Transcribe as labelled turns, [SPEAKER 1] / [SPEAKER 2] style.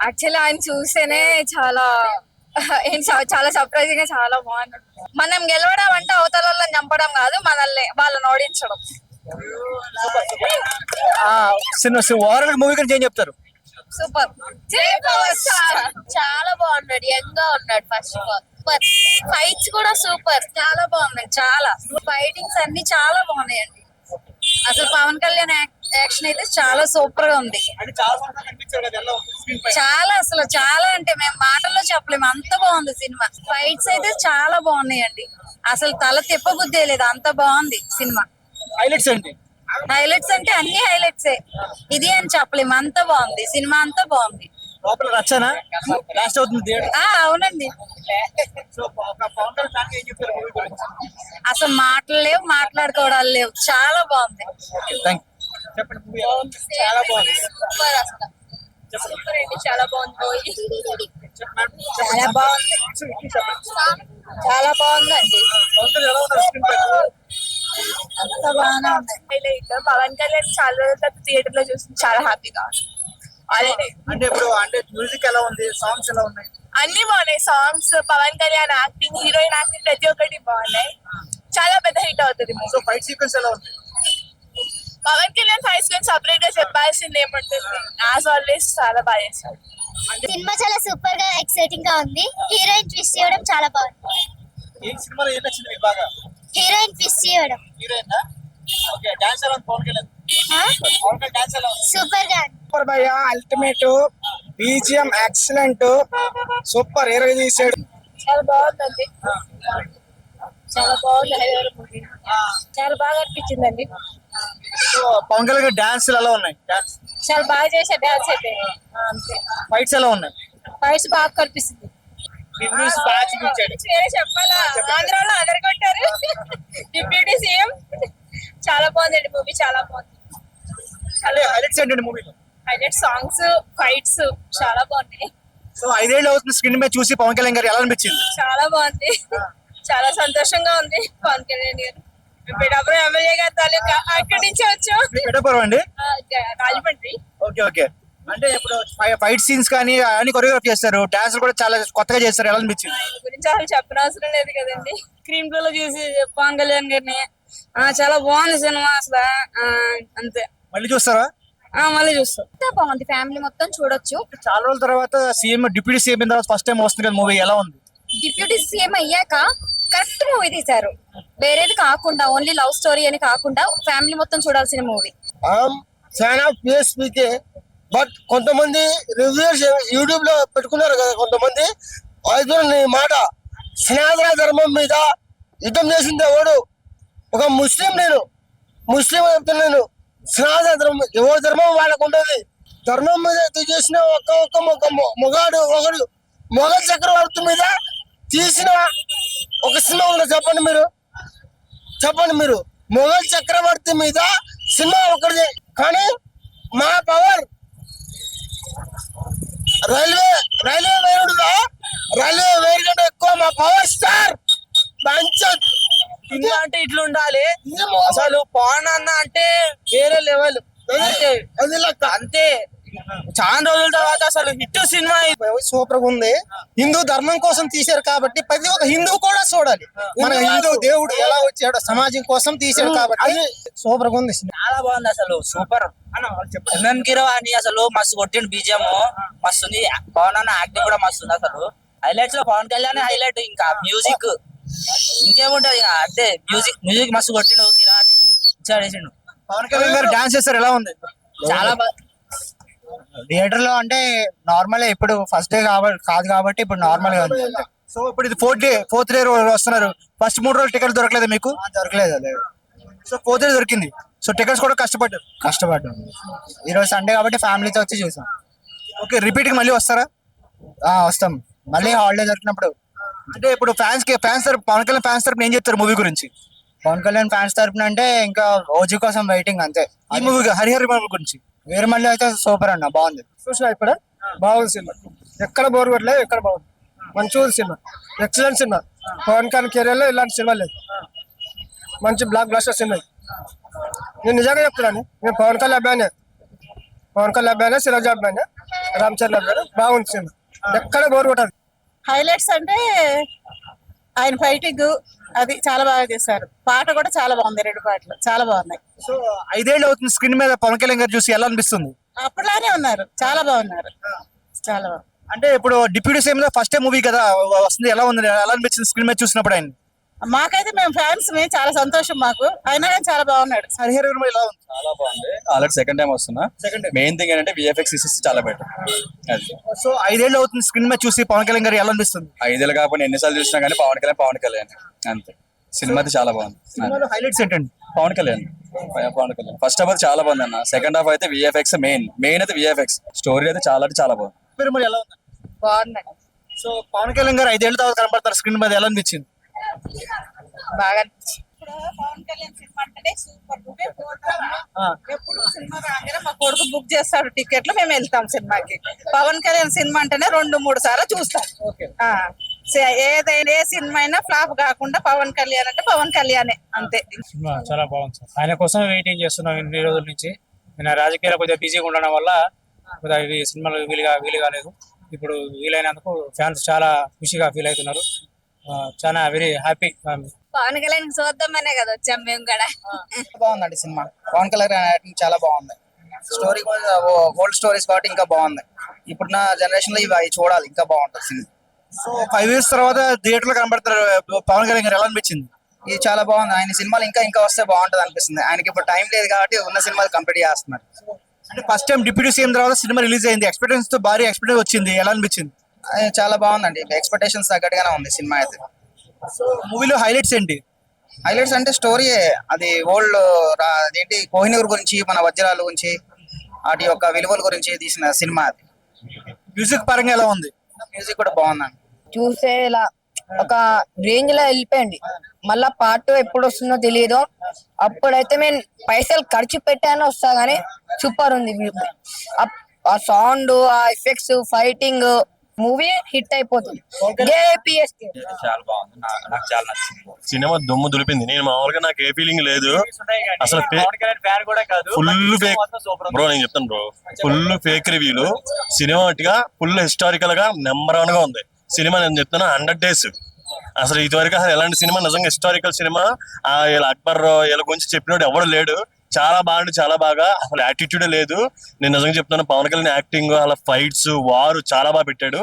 [SPEAKER 1] Actually ఆయన చూస్తేనే చాలా చాలా సర్ప్రైజింగ్ గా చాలా బాగుంది. మనం గెలవడం అంటే అవతల వాళ్ళని చంపడం కాదు, మనల్ని వాళ్ళని ఓడించడం.
[SPEAKER 2] ఓవరాల్ మూవీ గురించి ఏం చెప్తారు?
[SPEAKER 1] సూపర్. చాలా బాగున్నాడు, యంగ్ గా ఉన్నాడు. First of all super. Fights కూడా సూపర్, చాలా బాగున్నాయి. చాలా ఫైటింగ్స్ అన్ని చాలా బాగున్నాయండి. అసలు పవన్ కళ్యాణ్ యాక్షన్ అయితే చాలా సూపర్ గా ఉంది. చాలా అసలు చాలా అంటే మేము మాటల్లో చెప్పలేము, అంత బాగుంది సినిమా. ఫైట్స్ అయితే చాలా బాగున్నాయండి, అసలు తల తిప్పబుద్దే లేదు, అంత బాగుంది సినిమా.
[SPEAKER 2] హైలైట్స్ అండి.
[SPEAKER 1] హైలైట్స్ అంటే అన్ని హైలైట్స్ ఇది అని చెప్పలేము, అంత బాగుంది సినిమా, అంతా బాగుంది.
[SPEAKER 2] లోపల రచ్చనా లాస్ట్ అవుతుంది.
[SPEAKER 1] అవునండి, అసలు మాటలు లేవు, మాట్లాడుకోవడాలు లేవు, చాలా బాగుంది.
[SPEAKER 2] చాలా బాగుంది.
[SPEAKER 1] సూపర్, అసలు సూపర్ అండి, చాలా బాగుంది. చాలా బాగుంది, చాలా బాగుందండి. అంత బాగానే ఉంది. పవన్ కళ్యాణ్ చాలా రోజుల తర్వాత థియేటర్ లో చూసి చాలా హ్యాపీగా
[SPEAKER 2] అంటే ఇప్పుడు అంటే మ్యూజిక్ ఎలా ఉంది, సాంగ్స్ ఎలా ఉన్నాయి?
[SPEAKER 1] అన్ని బాగున్నాయి. Songs, Pawan Kalyan acting, heroine acting, ప్రతి ఒక్కటి బాగున్నాయి. చాలా పెద్ద హిట్ అవుతుంది.
[SPEAKER 2] సో ఫైట్ సీక్వెన్స్ ఎలా ఉంది?
[SPEAKER 1] పవన్ కళ్యాణ్ ఫైట్స్ గురించి సపరేట్ గా చెప్పాల్సింది ఏముంటుంది, యాజ్ ఆల్వేస్ చాలా బాగా చేశాడు.
[SPEAKER 3] సినిమా చాలా సూపర్ గా ఎక్సైటింగ్ గా ఉంది. హీరోయిన్ ట్విస్ట్ చేయడం చాలా బాగుంది.
[SPEAKER 2] ఈ సినిమాలో ఏం నచ్చింది మీకు బాగా?
[SPEAKER 3] హీరోయిన్ ట్విస్ట్ చేయడం.
[SPEAKER 2] Heroine okay. డాన్స్ ఎలా ఉంది పవన్ కళ్యాణ్? పవన్ కళ్యాణ్ డాన్స్ ఎలా ఉంది?
[SPEAKER 3] సూపర్ గా
[SPEAKER 4] సూపర్ భయ్య, ultimate BGM excellent, super hero తీసాడు.
[SPEAKER 1] చాలా బాగుందండి, చాలా బాగుంది. మూవీ చాలా బాగా అనిపించిందండి.
[SPEAKER 2] సో పవన్ కళ్యాణ్ డాన్స్ ఎలా ఉన్నాయి? డాన్స్
[SPEAKER 1] చాలా బాగా చేశారు. డాన్స్ అయితే అంతే.
[SPEAKER 2] ఫైట్స్ ఎలా ఉన్నాయి?
[SPEAKER 1] ఫైట్స్ బాగా కనిపిస్తుంది.
[SPEAKER 2] బాగా చూపించాడు.
[SPEAKER 1] చెప్పాలా, ఆంధ్రాలో అదరగొట్టారు డిప్యూటీ సీఎం. చాలా బాగుందండి మూవీ, చాలా బాగుంది.
[SPEAKER 2] హైలైట్స్ ఏంటండి మూవీలో?
[SPEAKER 1] హైలైట్ సాంగ్స్, ఫైట్స్ చాలా బాగున్నాయి.
[SPEAKER 2] సో 5 ఏళ్ళు అవుతుంది స్క్రీన్ మీద చూసి పవన్ కళ్యాణ్ గారు ఎలా అనిపించింది?
[SPEAKER 1] చాలా బాగుంది, చాలా సంతోషంగా ఉంది. పవన్ కళ్యాణ్ గారు పిఠాపురం ఎమ్మెల్యే గారి తాలూకా, అక్కడి నుంచి వచ్చాం.
[SPEAKER 2] పెట్టపోరు అండి.
[SPEAKER 1] రాజమండ్రి.
[SPEAKER 2] Okay okay. అంటే ఇప్పుడు ఫైట్ సీన్స్ కానీ అన్ని కొరియోగ్రాఫ్ చేస్తారు, డాన్స్ కూడా చాలా కొత్తగా చేస్తారు, ఎలా అనిపించింది?
[SPEAKER 1] ఆయన గురించి అసలు చెప్పనవసరం లేదు కదండి. స్క్రీన్ ప్లే లో చూసి పవన్ కళ్యాణ్ గారిని చాలా బాగుంది సినిమా అసలు. అంతే.
[SPEAKER 2] మళ్ళీ చూస్తారా?
[SPEAKER 1] మళ్ళీ చూస్తాం. బాగుంది, ఫ్యామిలీ మొత్తం చూడొచ్చు.
[SPEAKER 2] చాలా రోజుల తర్వాత సీఎం డిప్యూటీ సీఎం అయిన తర్వాత ఫస్ట్ టైం వస్తుంది కదా మూవీ, ఎలా ఉంది?
[SPEAKER 1] డిప్యూటీ సీఎం అయ్యాక కరెక్ట్ మూవీ తీశారు, వేరేది కాకుండా ఓన్లీ లవ్ స్టోరీ అని కాకుండా ఫ్యామిలీ మొత్తం చూడాల్సిన movie.
[SPEAKER 4] Fan of PSPK, but కొంతమంది రివ్యూస్ యూట్యూబ్ లో పెట్టుకున్నారు కదా కొంతమంది. అయితే నీ మాట, సనాతన ధర్మం మీద యుద్ధం చేసింది ఎవడు? ఒక ముస్లిం. నేను ముస్లిం చెప్తున్నాను. సనాతన ధర్మం ఎవరి ధర్మం వాళ్ళకు ఉంటుంది. ధర్మం మీద చేసిన ఒక మొగాడు ఒకడు మొఘల్ చక్రవర్తి మీద తీసిన ఒక సినిమా ఉందో చెప్పండి మీరు, చెప్పండి మీరు. మొఘల్ చక్రవర్తి మీద సినిమా ఒకటి, కానీ మా పవర్ రైల్వే వేరుడుగా రైల్వే వేరు కంటే ఎక్కువ మా పవర్ స్టార్ పంచత్.
[SPEAKER 5] ఇంకా అంటే ఇట్లా ఉండాలి అసలు. పవన్ అన్న అంటే వేరే లెవెల్ అంతే. చాలా రోజుల తర్వాత అసలు హిట్ సినిమా
[SPEAKER 4] సూపర్ గా ఉంది. హిందూ ధర్మం కోసం తీశారు కాబట్టి ప్రతి ఒక్క హిందువు కూడా చూడాలి. మన హిందూ దేవుడు ఎలా వచ్చాడో సమాజం కోసం తీశాడు కాబట్టి సూపర్ గా ఉంది.
[SPEAKER 5] చాలా బాగుంది అసలు, సూపర్. ఎంఎం కిరవాణి అసలు మస్తు కొట్టిండు, బీజిఎం మస్తు ఉంది. పవన్ అన్న యాక్టింగ్ కూడా మస్తు ఉంది. అసలు హైలైట్స్ లో పవన్ కళ్యాణ్ హైలైట్, ఇంకా మ్యూజిక్ ఇంకేముంటది ఇక అంతే. మ్యూజిక్ మస్తు కొట్టిండు, కిరవాణి చేసిండు.
[SPEAKER 2] పవన్ కళ్యాణ్ గారు డాన్స్ చేస్తారు, ఎలా ఉంది?
[SPEAKER 5] చాలా
[SPEAKER 4] థియేటర్ లో అంటే నార్మల్, ఇప్పుడు ఫస్ట్ డే కాదు కాబట్టి ఇప్పుడు నార్మల్ గా ఉంది.
[SPEAKER 2] సో ఇప్పుడు ఇది ఫోర్త్ డే వస్తున్నారు. ఫస్ట్ 3 రోజులు టికెట్ దొరకలేదు మీకు?
[SPEAKER 4] దొరకలేదు.
[SPEAKER 2] సో 4th డే దొరికింది. సో టికెట్స్ కూడా కష్టపడ్డాం.
[SPEAKER 4] ఈ రోజు సండే కాబట్టి ఫ్యామిలీతో వచ్చి చూసాం.
[SPEAKER 2] ఓకే, రిపీట్ కి మళ్ళీ వస్తారా?
[SPEAKER 4] వస్తాం మళ్ళీ హాలిడే దొరికినప్పుడు.
[SPEAKER 2] అంటే ఇప్పుడు ఫ్యాన్స్ తరపు పవన్ కళ్యాణ్ ఫ్యాన్స్ తరపున ఏం చెప్తారు మూవీ గురించి?
[SPEAKER 4] పవన్ కళ్యాణ్ ఫ్యాన్స్ తరపున అంటే ఇంకా ఓజీ కోసం వెయిటింగ్ అంతే.
[SPEAKER 2] ఈ మూవీ హరిహర మూవీ గురించి
[SPEAKER 4] వీరమల్లి అయితే సూపర్ అన్న, బాగుంది.
[SPEAKER 6] చూసినా ఇప్పుడు బాగుంది సినిమా, ఎక్కడ బోర్ కొట్టలేదు, ఎక్కడ బాగుంది, మంచిగా ఉంది సినిమా, ఎక్సలెంట్ సినిమా. పవన్ కళ్యాణ్ కెరీర్ లో ఇలాంటి సినిమా లేదు, మంచి బ్లాక్ బ్లాస్టర్ సినిమా. నేను నిజంగా చెప్తున్నాను, నేను పవన్ కళ్యాణ్ అబ్బాయినే, సిరాజ్ అబ్బాయినే. రామ్ చరణ్ గారు బాగుంది సినిమా, ఎక్కడ బోర్ కొట్టదు.
[SPEAKER 7] హైలైట్స్ అంటే ఆయన ఫైటింగ్ అది చాలా బాగా చేశారు. పాట కూడా చాలా బాగుంది, 2 పాటలు చాలా బాగున్నాయి.
[SPEAKER 2] సో 5 ఏళ్ళు అవుతుంది స్క్రీన్ మీద పవన్ కళ్యాణ్ గారు చూసి ఎలా అనిపిస్తుంది?
[SPEAKER 7] అప్పట్లానే ఉన్నారు, చాలా బాగున్నారు, చాలా బాగుంది.
[SPEAKER 2] అంటే ఇప్పుడు deputy CM first time movie కదా వస్తుంది, ఎలా ఉంది, ఎలా అనిపించింది స్క్రీన్ మీద చూసినప్పుడు ఆయన?
[SPEAKER 7] మాకైతే మేము ఫ్యాన్స్ చాలా సంతోషం మాకు, అయినా కానీ చాలా బాగున్నాడు.
[SPEAKER 2] హరిహర వీరమల్లు ఎలా ఉంది?
[SPEAKER 8] చాలా బాగుంది. ఆల్రెడీ సెకండ్ టైం వస్తున్నా. మెయిన్ థింగ్ ఏంటంటే విఎఫ్ఎక్స్ సిస్టమ్ చాలా బెటర్. అది
[SPEAKER 2] సో 5 ఏళ్ళు అవుతుంది స్క్రీన్ మీద చూసి పవన్ కళ్యాణ్ గారు ఎలా అనిపిస్తుంది?
[SPEAKER 8] 5 ఏళ్ళు కాకపోతే ఎన్నిసార్లు చూసినా కానీ పవన్ కళ్యాణ్ అంతే. సినిమా అయితే చాలా బాగుంది.
[SPEAKER 2] సినిమాలో హైలైట్స్ ఏంటండి?
[SPEAKER 8] పవన్ కళ్యాణ్ ఫస్ట్ హాఫ్ అయితే చాలా బాగుంది అన్న. సెకండ్ హాఫ్ అయితే విఎఫ్ఎక్స్ మెయిన్ అయితే విఎఫ్ఎక్స్. స్టోరీ అయితే చాలా బాగుంది.
[SPEAKER 2] వీరమల్లు ఎలా ఉంది?
[SPEAKER 1] బాగుందండి,
[SPEAKER 2] సో పవన్ కళ్యాణ్ గారు 5 ఏళ్ళ తర్వాత కనబడతారు స్క్రీన్ మీద, ఎలా అనిపించింది?
[SPEAKER 1] బాగా అనిపించింది.
[SPEAKER 7] పవన్ కళ్యాణ్ సినిమా అంటేనే సూపర్. ఎప్పుడు సినిమా రాగానే మా కొడుకు బుక్ చేస్తాడు టికెట్లు, మేము వెళ్తాం సినిమాకి. పవన్ కళ్యాణ్ సినిమా అంటేనే 2-3 సార్లు చూస్తాం. ఏదైనా ఏ సినిమా అయినా ఫ్లాప్ కాకుండా పవన్ కళ్యాణ్ అంటే పవన్ కళ్యాణే అంతే.
[SPEAKER 9] సినిమా చాలా బాగుంది సార్. ఆయన కోసం వెయిటింగ్ చేస్తున్నాం ఇన్ని రోజుల నుంచి. నేను రాజకీయాలు కొద్దిగా బిజీగా ఉండడం వల్ల కొద్దిగా ఈ సినిమాలు వీలు కాలేదు. ఇప్పుడు వీలైనందుకు ఫ్యాన్స్ చాలా ఖుషిగా ఫీల్ అవుతున్నారు. చాలా వెరీ హ్యాపీ.
[SPEAKER 1] పవన్ కళ్యాణ్ చూద్దామనే కదా వచ్చాం మేము కూడా.
[SPEAKER 5] బాగుందండి సినిమా. పవన్ కళ్యాణ్ యాక్టింగ్ చాలా బాగుంది. స్టోరీ కూడా ఓల్డ్ స్టోరీస్ కాబట్టి ఇంకా బాగుంది. ఇప్పుడున్న జనరేషన్ లో ఇవి చూడాలి, ఇంకా బాగుంటుంది సినిమా.
[SPEAKER 2] సో 5 ఇయర్స్ తర్వాత థియేటర్ లో కనబడతారు పవన్ కళ్యాణ్ గారు, ఎలా అనిపించింది?
[SPEAKER 5] ఇది చాలా బాగుంది. ఆయన సినిమాలు ఇంకా వస్తే బాగుంటది అనిపిస్తుంది. ఆయనకి ఇప్పుడు టైం లేదు కాబట్టి ఉన్న సినిమాలు కంప్లీట్ చేస్తున్నారు.
[SPEAKER 2] అంటే ఫస్ట్ టైం డిప్యూటీ సీఎం తర్వాత సినిమా రిలీజ్ అయింది, ఎక్స్పెక్టేషన్స్ తో భారీ ఎక్స్పెక్టేషన్ వచ్చింది, ఎలా అనిపించింది?
[SPEAKER 5] చాలా బాగుందండి, ఎక్స్పెక్టేషన్స్ తగ్గట్టుగానే ఉంది సినిమా అయితే.
[SPEAKER 2] సో మూవీలో హైలైట్స్ ఏంటి?
[SPEAKER 5] హైలైట్స్ అంటే స్టోరీయే. అది ఓల్డ్ అదేంటి కోహినూర్ గురించి, మన వజ్రాల గురించి, వాటి యొక్క విలువల గురించి తీసిన సినిమా అది.
[SPEAKER 2] మ్యూజిక్ పరంగా ఎలా ఉంది?
[SPEAKER 5] మ్యూజిక్ కూడా బాగుందండి.
[SPEAKER 10] చూసే ఇలా ఒక రేంజ్ లో వెళ్ళిపోయింది. మళ్ళా పార్ట్ 2 ఎప్పుడు వస్తుందో తెలియదు. అప్పుడైతే నేను పైసలు ఖర్చు పెట్టాను వస్తా గానీ సూపర్ ఉంది. ఆ సౌండ్, ఆ ఎఫెక్ట్స్, ఫైటింగ్, మూవీ హిట్ అయిపోతుంది.
[SPEAKER 8] చాలా బాగుంది. నాకు చాలా నచ్చింది.
[SPEAKER 11] సినిమా దుమ్ము దులిపింది. నేను మామూలుగా నాకు ఏ ఫీలింగ్ లేదు అసలు. ఫుల్ ఫేక్ బ్రో, నేను చెప్తాను బ్రో, ఫుల్ ఫేక్ రివ్యూలు. సినిమాటిగా ఫుల్ హిస్టారికల్ గా నెంబర్ 1 గా ఉంది సినిమా. నేను చెప్తాను 100 days. అసలు ఇదివరకు అసలు ఎలాంటి సినిమా, నిజంగా హిస్టారికల్ సినిమా, ఇలా అక్బర్ వీళ్ళ గురించి చెప్పినట్టు ఎవరు లేడు. చాలా బాగుంది, చాలా బాగా. అసలు యాటిట్యూడే లేదు. నేను నిజంగా చెప్తాను, పవన్ కళ్యాణ్ యాక్టింగ్, అలా ఫైట్స్, వారు చాలా బాగా పెట్టాడు.